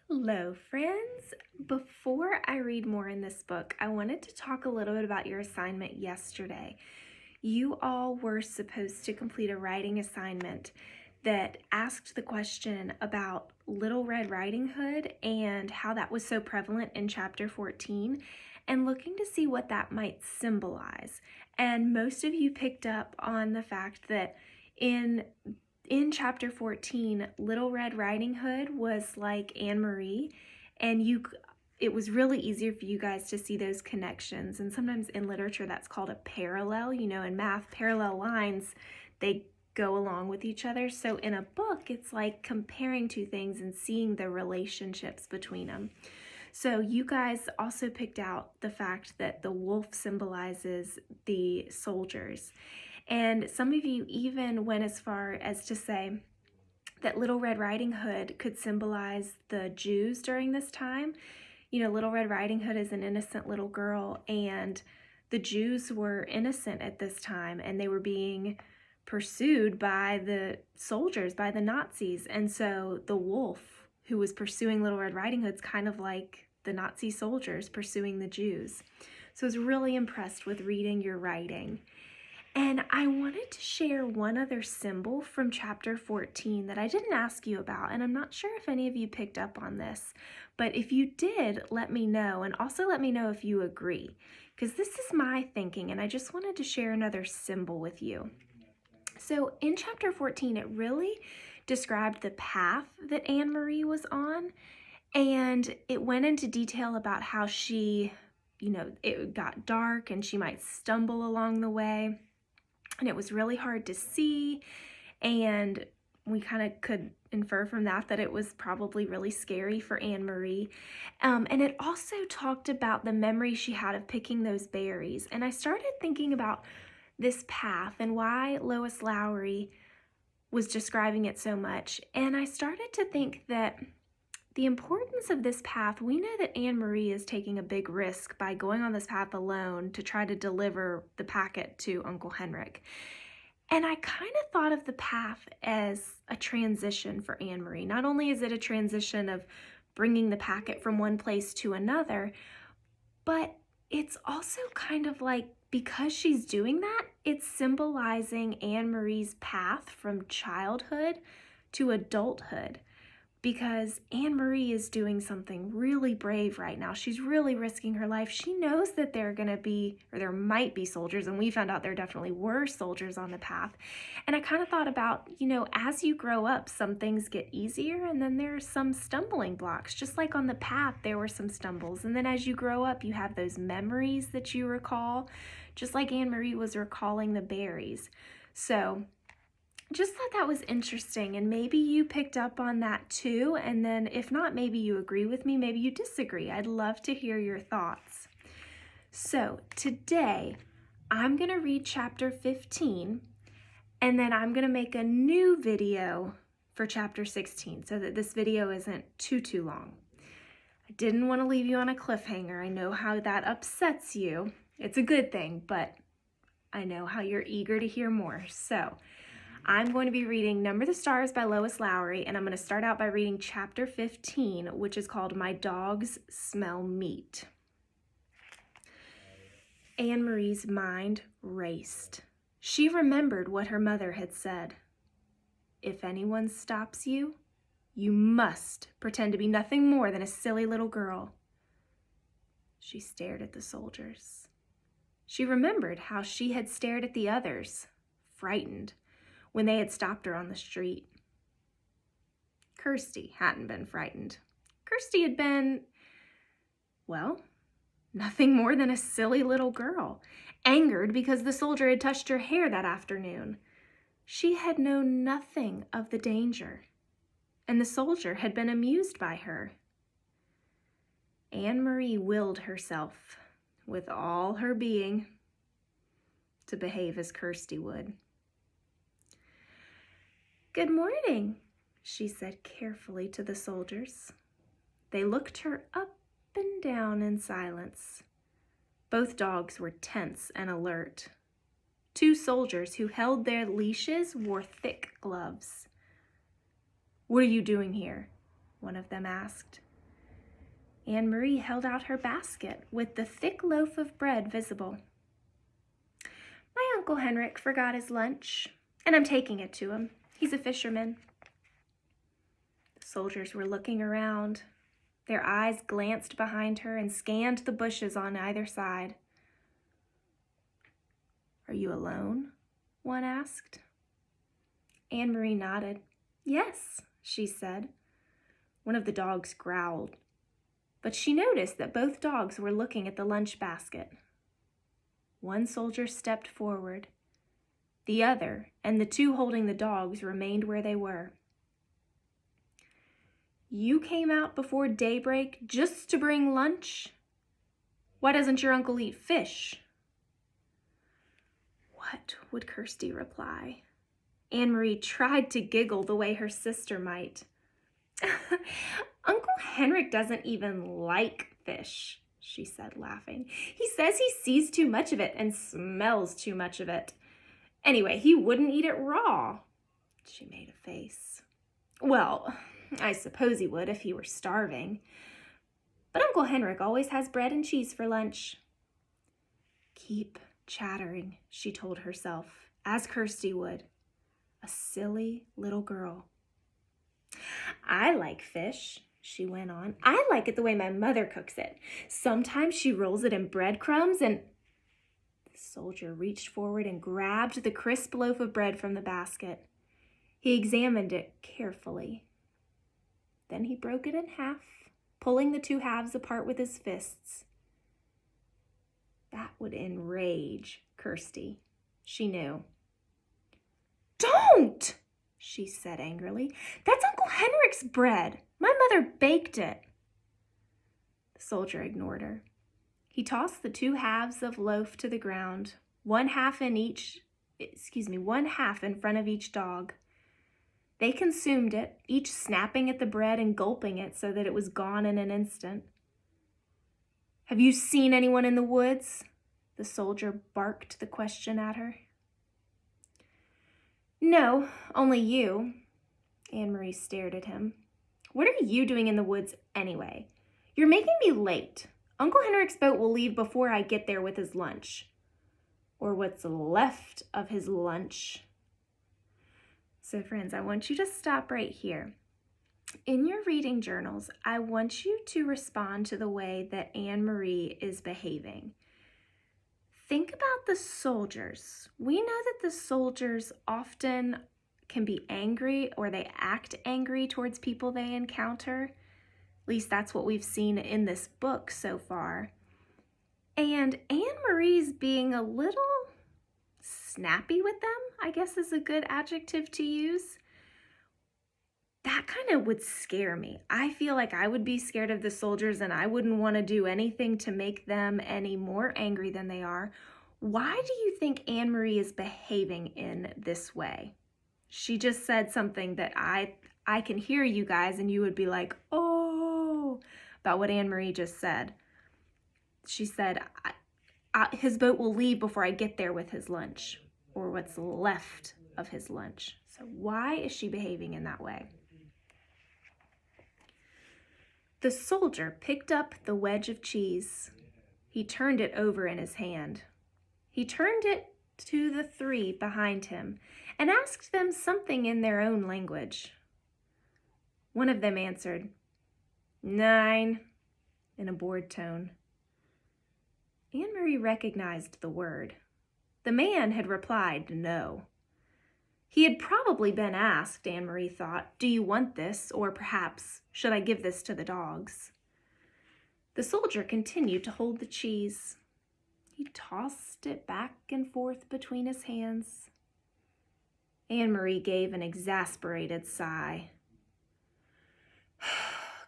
Hello, friends. Before I read more in this book, I wanted to talk a little bit about your assignment yesterday. You all were supposed to complete a writing assignment that asked the question about Little Red Riding Hood and how that was so prevalent in chapter 14 and looking to see what that might symbolize. And most of you picked up on the fact that in chapter 14, Little Red Riding Hood was like Anne Marie, and it was really easier for you guys to see those connections. And sometimes in literature that's called a parallel. In math, parallel lines, they go along with each other. So in a book, it's like comparing two things and seeing the relationships between them. So you guys also picked out the fact that the wolf symbolizes the soldiers. And some of you even went as far as to say that Little Red Riding Hood could symbolize the Jews during this time. Little Red Riding Hood is an innocent little girl, and the Jews were innocent at this time, and they were being pursued by the soldiers, by the Nazis. And so the wolf who was pursuing Little Red Riding Hood is kind of like the Nazi soldiers pursuing the Jews. So I was really impressed with reading your writing. And I wanted to share one other symbol from chapter 14 that I didn't ask you about, and I'm not sure if any of you picked up on this, but if you did, let me know, and also let me know if you agree, because this is my thinking, and I just wanted to share another symbol with you. So in chapter 14, it really described the path that Anne Marie was on, and it went into detail about how she, it got dark and she might stumble along the way. And it was really hard to see, and we kind of could infer from that it was probably really scary for Anne Marie. And it also talked about the memory she had of picking those berries. And I started thinking about this path and why Lois Lowry was describing it so much. And I started to think that the importance of this path, we know that Anne Marie is taking a big risk by going on this path alone to try to deliver the packet to Uncle Henrik. And I kind of thought of the path as a transition for Anne Marie. Not only is it a transition of bringing the packet from one place to another, but it's also kind of like, because she's doing that, it's symbolizing Anne Marie's path from childhood to adulthood. Because Anne Marie is doing something really brave right now. She's really risking her life. She knows that there might be soldiers, and we found out there definitely were soldiers on the path. And I kind of thought about, as you grow up, some things get easier, and then there are some stumbling blocks. Just like on the path, there were some stumbles. And then as you grow up, you have those memories that you recall, just like Anne Marie was recalling the berries. So just thought that was interesting, and maybe you picked up on that too, and then if not, maybe you agree with me, maybe you disagree. I'd love to hear your thoughts. So today, I'm going to read chapter 15, and then I'm going to make a new video for chapter 16 so that this video isn't too long. I didn't want to leave you on a cliffhanger. I know how that upsets you. It's a good thing, but I know how you're eager to hear more. So I'm going to be reading Number the Stars by Lois Lowry, and I'm going to start out by reading chapter 15, which is called My Dogs Smell Meat. Anne Marie's mind raced. She remembered what her mother had said. If anyone stops you, you must pretend to be nothing more than a silly little girl. She stared at the soldiers. She remembered how she had stared at the others, frightened, when they had stopped her on the street. Kirsty hadn't been frightened. Kirsty had been, well, nothing more than a silly little girl, angered because the soldier had touched her hair that afternoon. She had known nothing of the danger, and the soldier had been amused by her. Anne Marie willed herself, with all her being, to behave as Kirsty would. Good morning, she said carefully to the soldiers. They looked her up and down in silence. Both dogs were tense and alert. Two soldiers who held their leashes wore thick gloves. What are you doing here? One of them asked. Anne-Marie held out her basket with the thick loaf of bread visible. My Uncle Henrik forgot his lunch, and I'm taking it to him. He's a fisherman. The soldiers were looking around. Their eyes glanced behind her and scanned the bushes on either side. Are you alone? One asked. Anne-Marie nodded. Yes, she said. One of the dogs growled, but she noticed that both dogs were looking at the lunch basket. One soldier stepped forward. The other and the two holding the dogs remained where they were. You came out before daybreak just to bring lunch? Why doesn't your uncle eat fish? What would Kirsty reply? Anne-Marie tried to giggle the way her sister might. Uncle Henrik doesn't even like fish, she said, laughing. He says he sees too much of it and smells too much of it. Anyway, he wouldn't eat it raw. She made a face. Well, I suppose he would if he were starving. But Uncle Henrik always has bread and cheese for lunch. Keep chattering, she told herself, as Kirsty would. A silly little girl. I like fish, she went on. I like it the way my mother cooks it. Sometimes she rolls it in breadcrumbs and... The soldier reached forward and grabbed the crisp loaf of bread from the basket. He examined it carefully. Then he broke it in half, pulling the two halves apart with his fists. That would enrage Kirsty. She knew. Don't! She said angrily. That's Uncle Henrik's bread. My mother baked it. The soldier ignored her. He tossed the two halves of loaf to the ground, one half in front of each dog. They consumed it, each snapping at the bread and gulping it so that it was gone in an instant. Have you seen anyone in the woods? The soldier barked the question at her. No, only you. Anne-Marie stared at him. What are you doing in the woods anyway? You're making me late. Uncle Henrik's boat will leave before I get there with his lunch. Or what's left of his lunch. So friends, I want you to stop right here. In your reading journals, I want you to respond to the way that Anne-Marie is behaving. Think about the soldiers. We know that the soldiers often can be angry or they act angry towards people they encounter. At least that's what we've seen in this book so far. And Anne-Marie's being a little snappy with them, I guess is a good adjective to use. That kind of would scare me. I feel like I would be scared of the soldiers and I wouldn't want to do anything to make them any more angry than they are. Why do you think Anne-Marie is behaving in this way? She just said something that I can hear you guys and you would be like, oh, about what Anne-Marie just said. She said, his boat will leave before I get there with his lunch, or what's left of his lunch. So why is she behaving in that way? The soldier picked up the wedge of cheese. He turned it over in his hand. He turned it to the three behind him and asked them something in their own language. One of them answered, 9, in a bored tone. Anne-Marie recognized the word. The man had replied no. He had probably been asked, Anne-Marie thought, do you want this? Or perhaps, should I give this to the dogs? The soldier continued to hold the cheese. He tossed it back and forth between his hands. Anne-Marie gave an exasperated sigh.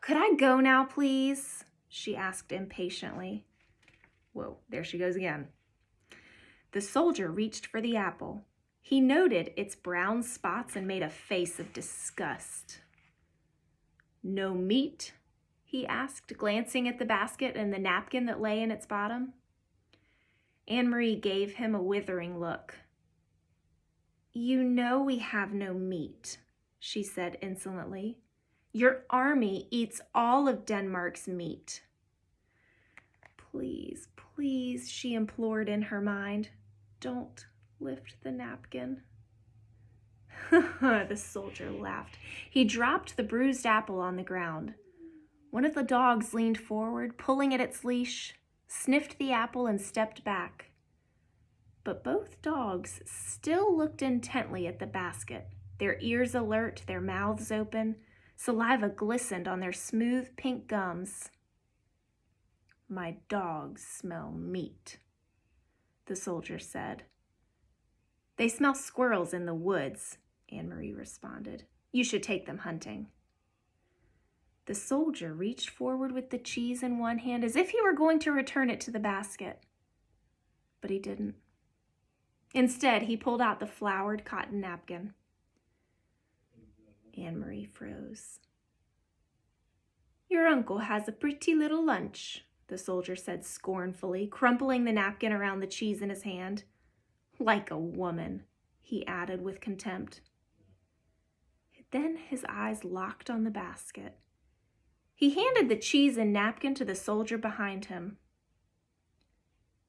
Could I go now, please? She asked impatiently. Whoa, there she goes again. The soldier reached for the apple. He noted its brown spots and made a face of disgust. No meat? He asked, glancing at the basket and the napkin that lay in its bottom. Anne-Marie gave him a withering look. You know we have no meat, she said insolently. Your army eats all of Denmark's meat. Please, please, she implored in her mind, don't lift the napkin. The soldier laughed. He dropped the bruised apple on the ground. One of the dogs leaned forward, pulling at its leash, sniffed the apple, and stepped back. But both dogs still looked intently at the basket, their ears alert, their mouths open. Saliva glistened on their smooth pink gums. My dogs smell meat, the soldier said. They smell squirrels in the woods, Anne-Marie responded. You should take them hunting. The soldier reached forward with the cheese in one hand as if he were going to return it to the basket. But he didn't. Instead, he pulled out the flowered cotton napkin. Anne-Marie froze. Your uncle has a pretty little lunch, the soldier said scornfully, crumpling the napkin around the cheese in his hand. Like a woman, he added with contempt. Then his eyes locked on the basket. He handed the cheese and napkin to the soldier behind him.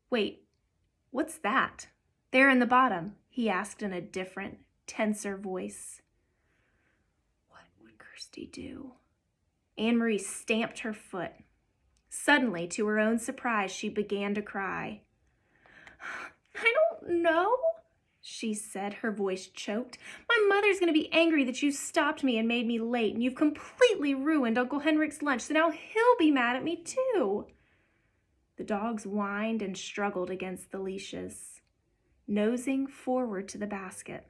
Wait, what's that? There in the bottom, he asked in a different, tenser voice. What would Kirsty do? Anne-Marie stamped her foot. Suddenly, to her own surprise, she began to cry. I don't know, she said, her voice choked. My mother's going to be angry that you stopped me and made me late, and you've completely ruined Uncle Henrik's lunch, so now he'll be mad at me too. The dogs whined and struggled against the leashes, nosing forward to the basket.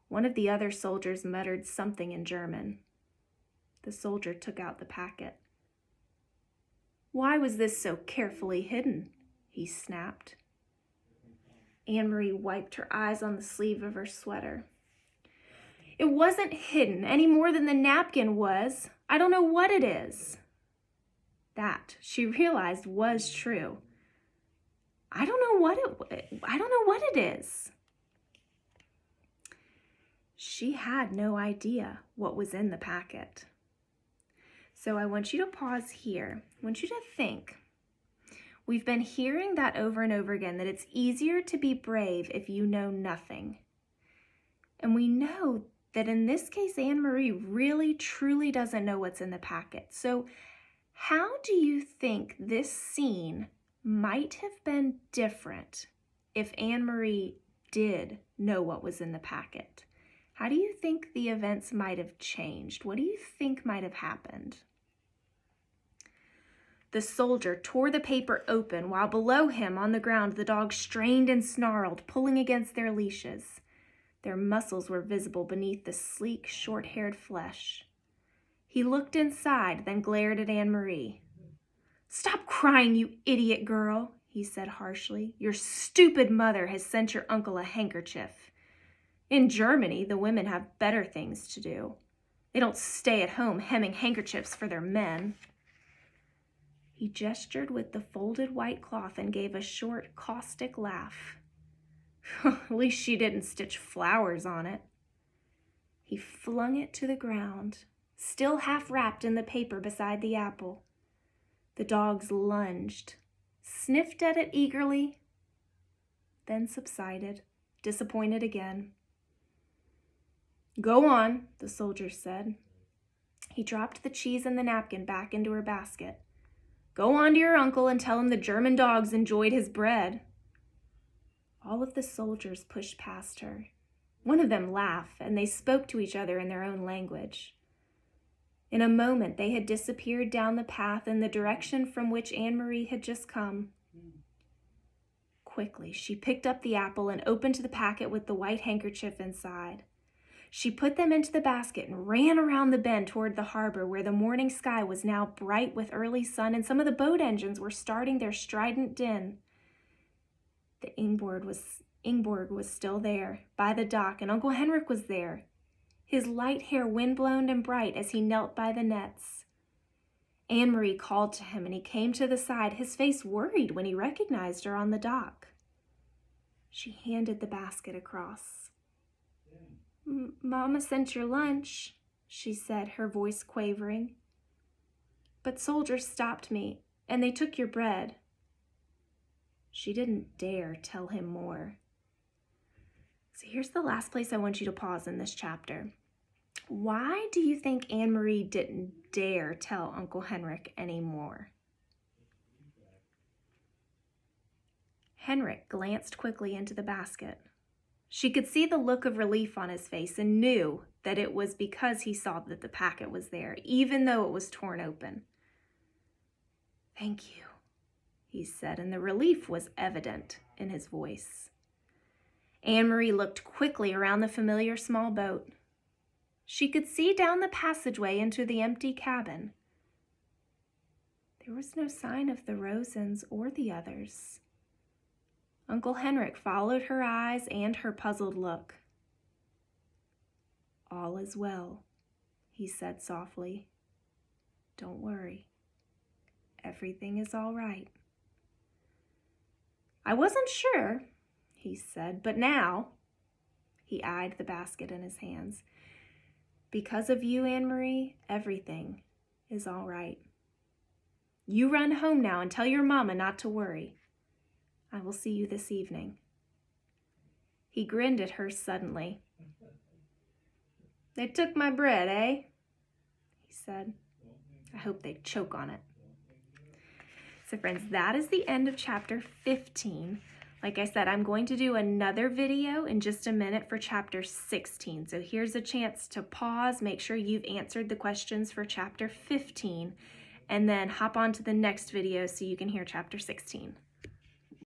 One of the other soldiers muttered something in German. The soldier took out the packet. Why was this so carefully hidden? He snapped. Anne-Marie wiped her eyes on the sleeve of her sweater. It wasn't hidden any more than the napkin was. I don't know what it is. That, she realized, was true. I don't know what it is. She had no idea what was in the packet. So I want you to pause here. I want you to think. We've been hearing that over and over again, that it's easier to be brave if you know nothing. And we know that in this case, Anne-Marie really, truly doesn't know what's in the packet. So how do you think this scene might have been different if Anne-Marie did know what was in the packet? How do you think the events might have changed? What do you think might have happened? The soldier tore the paper open while below him on the ground the dogs strained and snarled, pulling against their leashes. Their muscles were visible beneath the sleek, short-haired flesh. He looked inside, then glared at Anne-Marie. Stop crying, you idiot girl, he said harshly. Your stupid mother has sent your uncle a handkerchief. In Germany, the women have better things to do. They don't stay at home hemming handkerchiefs for their men. He gestured with the folded white cloth and gave a short, caustic laugh. At least she didn't stitch flowers on it. He flung it to the ground, still half wrapped in the paper beside the apple. The dogs lunged, sniffed at it eagerly, then subsided, disappointed again. Go on, the soldier said. He dropped the cheese and the napkin back into her basket. Go on to your uncle and tell him the German dogs enjoyed his bread. All of the soldiers pushed past her. One of them laughed, and they spoke to each other in their own language. In a moment, they had disappeared down the path in the direction from which Anne-Marie had just come. Quickly, she picked up the apple and opened the packet with the white handkerchief inside. She put them into the basket and ran around the bend toward the harbor, where the morning sky was now bright with early sun and some of the boat engines were starting their strident din. The Ingborg was still there, by the dock, and Uncle Henrik was there, his light hair windblown and bright as he knelt by the nets. Anne-Marie called to him, and he came to the side, his face worried when he recognized her on the dock. She handed the basket across. Mama sent your lunch, she said, her voice quavering. But soldiers stopped me, and they took your bread. She didn't dare tell him more. So here's the last place I want you to pause in this chapter. Why do you think Anne-Marie didn't dare tell Uncle Henrik anymore? Henrik glanced quickly into the basket. She could see the look of relief on his face and knew that it was because he saw that the packet was there, even though it was torn open. "Thank you," he said, and the relief was evident in his voice. Anne-Marie looked quickly around the familiar small boat. She could see down the passageway into the empty cabin. There was no sign of the Rosens or the others. Uncle Henrik followed her eyes and her puzzled look. "All is well," he said softly. "Don't worry. Everything is all right." "I wasn't sure," he said, "but now," he eyed the basket in his hands, "because of you, Anne-Marie, everything is all right. You run home now and tell your mama not to worry. I will see you this evening." He grinned at her suddenly. "They took my bread, eh?" he said. "I hope they choke on it." So friends, that is the end of chapter 15. Like I said, I'm going to do another video in just a minute for chapter 16. So here's a chance to pause, make sure you've answered the questions for chapter 15, and then hop on to the next video so you can hear chapter 16.